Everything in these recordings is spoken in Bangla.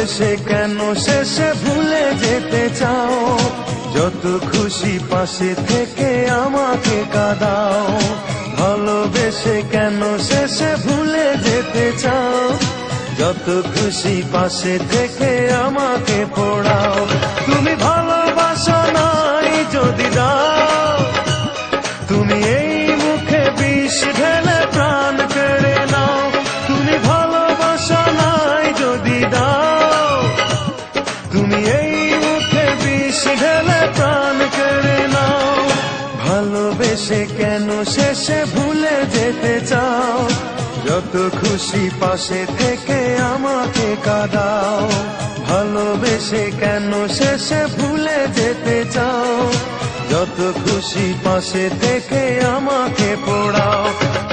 ভালোবেসে কেন শেষে ভুলে যেতে চাও? যত খুশি পাশে থেকে আমাকে কাঁদাও। ভালোবেসে কেন শেষে ভুলে যেতে চাও? যত খুশি পাশে থেকে আমাকে পোড়াও। তুমি ভালোবাসা নাই যদি দাও, তুমি এই মুখে বিষ ঢেলে প্রাণ কেড়ে নাও। তুমি ভালোবাসা নাই যদি দাও, তুমি এই মুখে বিষ ঢেলে প্রাণ কেড়ে নাও। ভালোবেসে কেন শেষে ভুলে যেতে চাও? যত খুশি পাশে থেকে আমাকে কাঁদাও। ভালোবেসে কেন শেষে ভুলে যেতে চাও? যত খুশি পাশে থেকে আমাকে পোড়াও।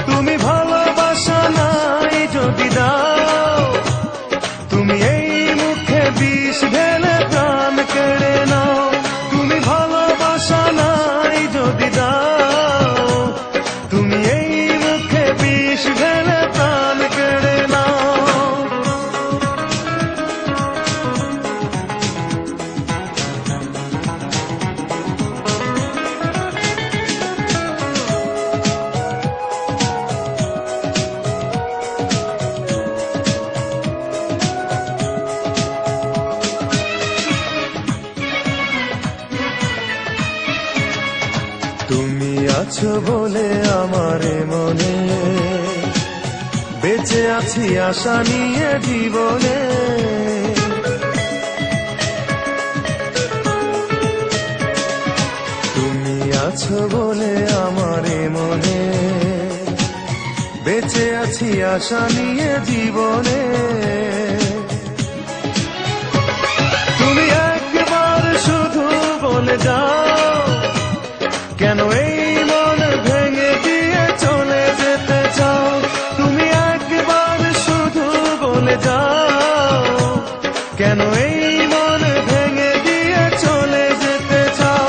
তুমি ভালোবাসা নাই যদি দাও, তুমি এই মুখে বিষ ঢেলে প্রাণ কেড়ে নাও। তুমি ভালোবাসা নাই যদি দাও, তুমি এই মুখে বিষ ঢেলে প্রাণ কেড়ে নাও। তুমি আছো বলে আমার মনে বেঁচে আছি আশা নিয়ে জীবনে। তুমি আছো বলে আমার মনে বেঁচে আছি আশা নিয়ে জীবনে। তুমি একবার শুধু বলে যাও, কেন এই মন ভেঙে দিয়ে চলে যেতে চাও? তুমি একবার শুধু বলে যাও, কেন এই মন ভেঙে দিয়ে চলে যেতে চাও?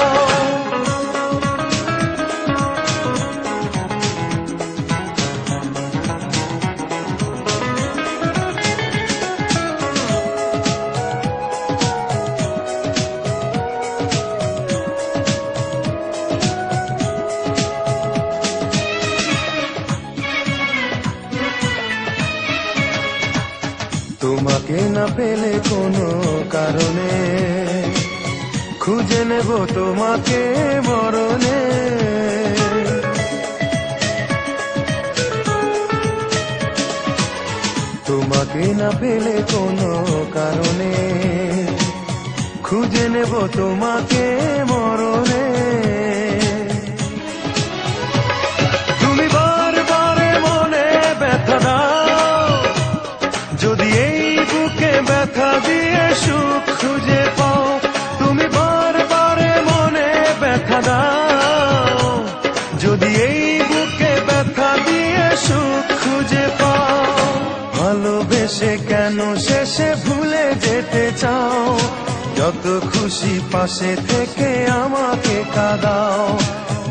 তোমাকে না পেলে কোনো কারণে খুঁজে নেব তোমাকে মরণে। তোমাকে না পেলে কোনো কারণে খুঁজে নেব তোমাকে মরণে। তুমি বারবার মনে ব্যথা দাও, যদি এই বুকে ব্যথা দিয়ে সুখ খুঁজে পাও। তুমি বারবার মনে ব্যথা দাও, যদি এই বুকে ব্যথা দিয়ে সুখ খুঁজে পাও। ভালোবেসে কেন শেষে ভুলে যেতে চাও? যত খুশি পাশে থেকে আমাকে কাঁদাও।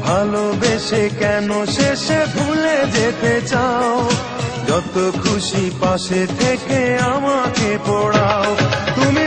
ভালোবেসে কেন শেষে ভুলে যেতে চাও? যত খুশি পাশে থেকে আমাকে পোড়াও। তুমি